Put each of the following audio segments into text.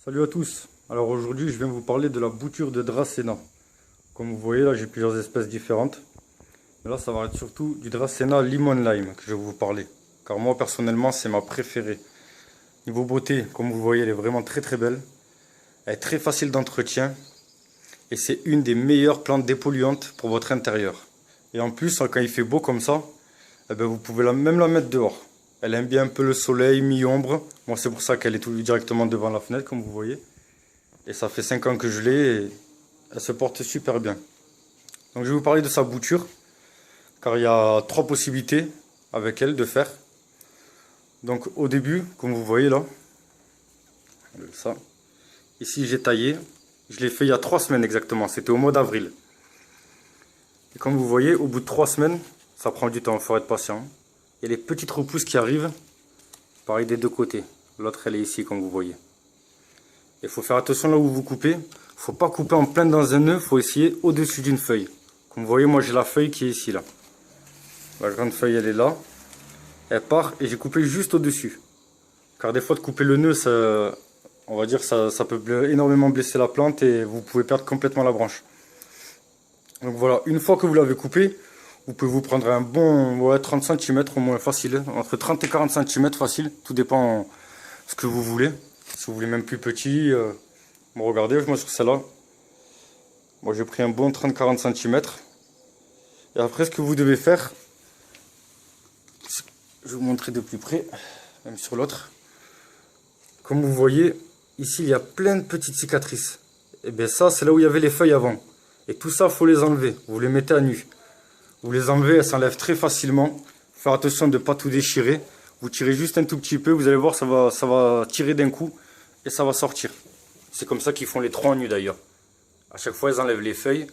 Salut à tous. Alors aujourd'hui, je viens vous parler de la bouture de Dracena. Comme vous voyez là, j'ai plusieurs espèces différentes. Mais là, ça va être surtout du Dracena Lemon Lime que je vais vous parler. Car moi, personnellement, c'est ma préférée. Niveau beauté, comme vous voyez, elle est vraiment très très belle. Elle est très facile d'entretien. Et c'est une des meilleures plantes dépolluantes pour votre intérieur. Et en plus, quand il fait beau comme ça, eh ben, vous pouvez même la mettre dehors. Elle aime bien un peu le soleil, mi-ombre. Moi, c'est pour ça qu'elle est tout directement devant la fenêtre, comme vous voyez. Et ça fait 5 ans que je l'ai et elle se porte super bien. Donc je vais vous parler de sa bouture, car il y a 3 possibilités avec elle de faire. Donc au début, comme vous voyez là, ça, ici j'ai taillé, je l'ai fait il y a 3 semaines exactement, c'était au mois d'avril. Et comme vous voyez, au bout de 3 semaines, ça prend du temps, il faut être patient. Il y a les petites repousses qui arrivent, pareil des deux côtés. L'autre elle est ici comme vous voyez. Il faut faire attention là où vous coupez. Il ne faut pas couper en plein dans un nœud. Il faut essayer au-dessus d'une feuille. Comme vous voyez, moi j'ai la feuille qui est ici là. La grande feuille elle est là. Elle part et j'ai coupé juste au-dessus. Car des fois de couper le nœud, ça, on va dire ça peut énormément blesser la plante et vous pouvez perdre complètement la branche. Donc voilà, une fois que vous l'avez coupé, vous pouvez vous prendre un bon 30 cm au moins facile. Entre 30 et 40 cm facile. Tout dépend ce que vous voulez. Si vous voulez même plus petit, bon, regardez, moi sur celle-là, moi j'ai pris un bon 30-40 cm. Et après, ce que vous devez faire, je vais vous montrer de plus près, même sur l'autre. Comme vous voyez, ici il y a plein de petites cicatrices. Et bien ça, c'est là où il y avait les feuilles avant. Et tout ça, il faut les enlever. Vous les mettez à nu. Vous les enlevez, elles s'enlèvent très facilement. Faire attention de ne pas tout déchirer. Vous tirez juste un tout petit peu, vous allez voir, ça va tirer d'un coup. Et ça va sortir. C'est comme ça qu'ils font les troncs nus d'ailleurs. À chaque fois, ils enlèvent les feuilles.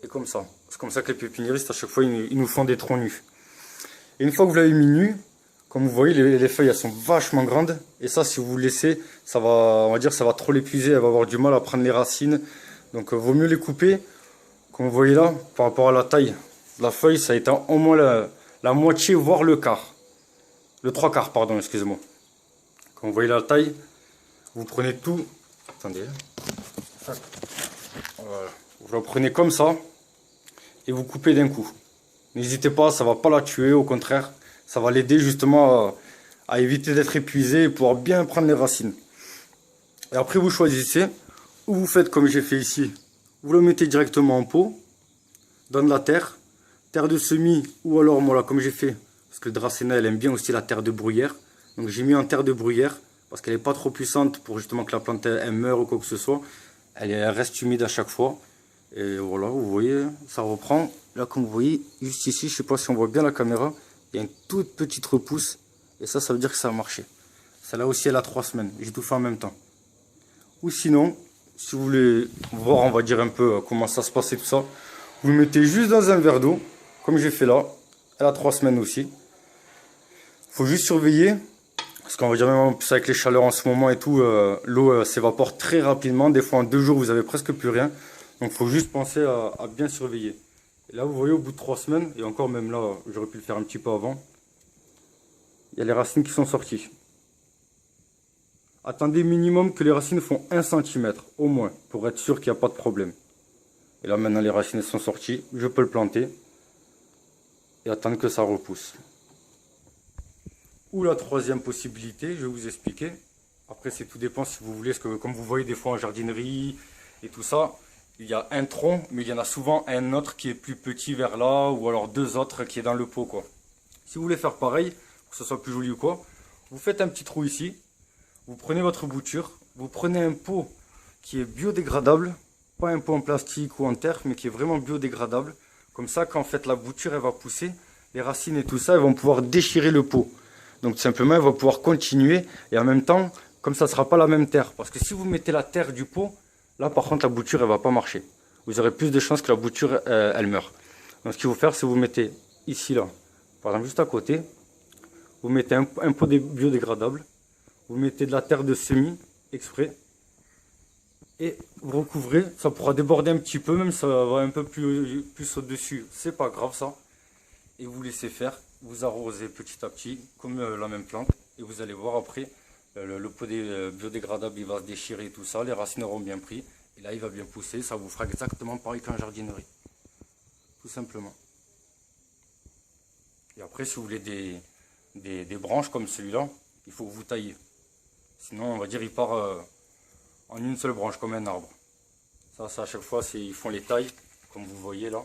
Et comme ça. C'est comme ça que les pépiniéristes, à chaque fois, ils nous font des troncs nus. Et une fois que vous l'avez mis nu, comme vous voyez, les feuilles, elles sont vachement grandes. Et ça, si vous vous laissez, ça va, on va dire, ça va trop l'épuiser. Elle va avoir du mal à prendre les racines. Donc, vaut mieux les couper. Comme vous voyez là, par rapport à la taille de la feuille, ça étend au moins la moitié, voire le quart. Le trois quarts, pardon, excusez-moi. Comme vous voyez la taille, vous prenez tout. Attendez. Voilà. Vous la prenez comme ça et vous coupez d'un coup. N'hésitez pas, ça ne va pas la tuer, au contraire, ça va l'aider justement à éviter d'être épuisé et pouvoir bien prendre les racines. Et après, vous choisissez, ou vous faites comme j'ai fait ici, vous le mettez directement en pot, dans de la terre, terre de semis, ou alors moi là, comme j'ai fait, parce que le Dracena, elle aime bien aussi la terre de bruyère, donc j'ai mis en terre de bruyère, parce qu'elle n'est pas trop puissante pour justement que la plante elle meure ou quoi que ce soit. Elle reste humide à chaque fois. Et voilà, vous voyez, ça reprend. Là, comme vous voyez, juste ici, je ne sais pas si on voit bien la caméra, il y a une toute petite repousse. Et ça veut dire que ça a marché. Celle-là aussi, elle a 3 semaines. J'ai tout fait en même temps. Ou sinon, si vous voulez voir, on va dire un peu comment ça se passe et tout ça, vous le mettez juste dans un verre d'eau, comme j'ai fait là. Elle a 3 semaines aussi. Il faut juste surveiller. Parce qu'on va dire même en plus avec les chaleurs en ce moment et tout, l'eau s'évapore très rapidement. Des fois en 2 jours vous avez presque plus rien. Donc il faut juste penser à bien surveiller. Et là vous voyez au bout de 3 semaines, et encore même là j'aurais pu le faire un petit peu avant, il y a les racines qui sont sorties. Attendez minimum que les racines font 1 cm au moins pour être sûr qu'il n'y a pas de problème. Et là maintenant les racines sont sorties, je peux le planter et attendre que ça repousse. Ou la troisième possibilité, je vais vous expliquer. Après, c'est tout dépend si vous voulez, parce que comme vous voyez des fois en jardinerie et tout ça, il y a un tronc, mais il y en a souvent un autre qui est plus petit vers là, ou alors 2 autres qui est dans le pot, quoi. Si vous voulez faire pareil, pour que ce soit plus joli ou quoi, vous faites un petit trou ici, vous prenez votre bouture, vous prenez un pot qui est biodégradable, pas un pot en plastique ou en terre, mais qui est vraiment biodégradable. Comme ça, quand en fait la bouture elle va pousser, les racines et tout ça, elles vont pouvoir déchirer le pot. Donc tout simplement, elle va pouvoir continuer et en même temps, comme ça ne sera pas la même terre. Parce que si vous mettez la terre du pot, là par contre la bouture elle va pas marcher. Vous aurez plus de chances que la bouture elle meure. Donc ce qu'il faut faire, c'est vous mettez ici là, par exemple juste à côté, vous mettez un pot biodégradable, vous mettez de la terre de semis exprès et vous recouvrez. Ça pourra déborder un petit peu, même ça va un peu plus au-dessus. C'est pas grave ça. Et vous laissez faire. Vous arrosez petit à petit, comme la même plante, et vous allez voir après, le pot biodégradable il va se déchirer, tout ça, les racines auront bien pris. Et là, il va bien pousser, ça vous fera exactement pareil qu'en jardinerie. Tout simplement. Et après, si vous voulez des branches comme celui-là, il faut que vous taillez. Sinon, on va dire, il part en une seule branche, comme un arbre. Ça à chaque fois, ils font les tailles, comme vous voyez là.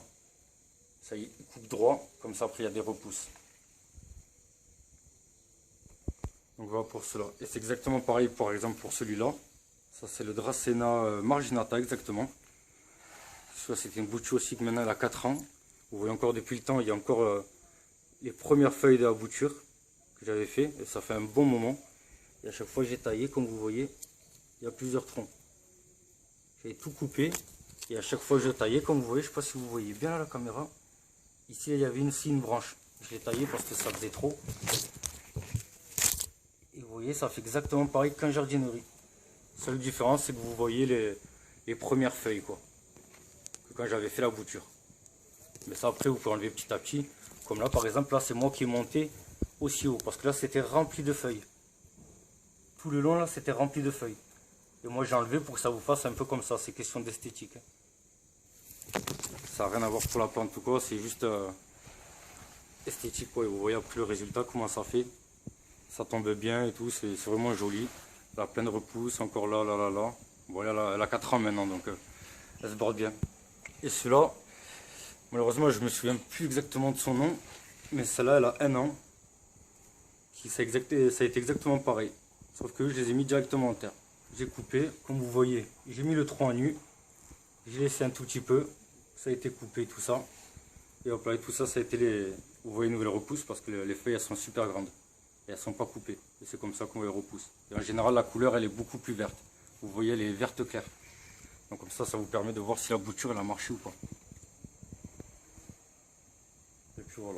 Ça, ils coupent droit, comme ça, après, il y a des repousses. Donc voilà pour cela. Et c'est exactement pareil, par exemple, pour celui-là. Ça, c'est le Dracena marginata, exactement. Ça, c'était une bouture aussi que maintenant, elle a 4 ans. Vous voyez encore, depuis le temps, il y a encore les premières feuilles de la bouture que j'avais fait. Et ça fait un bon moment. Et à chaque fois, j'ai taillé, comme vous voyez, il y a plusieurs troncs. J'ai tout coupé. Et à chaque fois, je taillais, comme vous voyez, je ne sais pas si vous voyez bien à la caméra. Ici, il y avait une branche. Je l'ai taillé parce que ça faisait trop. Et vous voyez, ça fait exactement pareil qu'en jardinerie. Seule différence, c'est que vous voyez les premières feuilles, quoi. Que quand j'avais fait la bouture. Mais ça, après, vous pouvez enlever petit à petit. Comme là, par exemple, là, c'est moi qui ai monté aussi haut. Parce que là, c'était rempli de feuilles. Tout le long, là, c'était rempli de feuilles. Et moi, j'ai enlevé pour que ça vous fasse un peu comme ça. C'est question d'esthétique. Ça n'a rien à voir pour la plante ou quoi. C'est juste esthétique, quoi. Et vous voyez après le résultat, comment ça fait. Ça tombe bien et tout. C'est vraiment joli. Là, plein de repousses. Encore là, là, là, là. Voilà, elle a 4 ans maintenant, donc elle se borde bien. Et celui-là, malheureusement, je me souviens plus exactement de son nom. Mais celle-là, elle a 1 an. Ça a été exactement pareil. Sauf que je les ai mis directement en terre. J'ai coupé, comme vous voyez, j'ai mis le tronc à nu. J'ai laissé un tout petit peu. Ça a été coupé, tout ça. Et hop là, et tout ça, ça a été vous voyez, une nouvelle repousse parce que les feuilles, elles sont super grandes. Et elles sont pas coupées. Et c'est comme ça qu'on les repousse. Et en général, la couleur, elle est beaucoup plus verte. Vous voyez, elle est verte claire. Donc comme ça vous permet de voir si la bouture, elle a marché ou pas.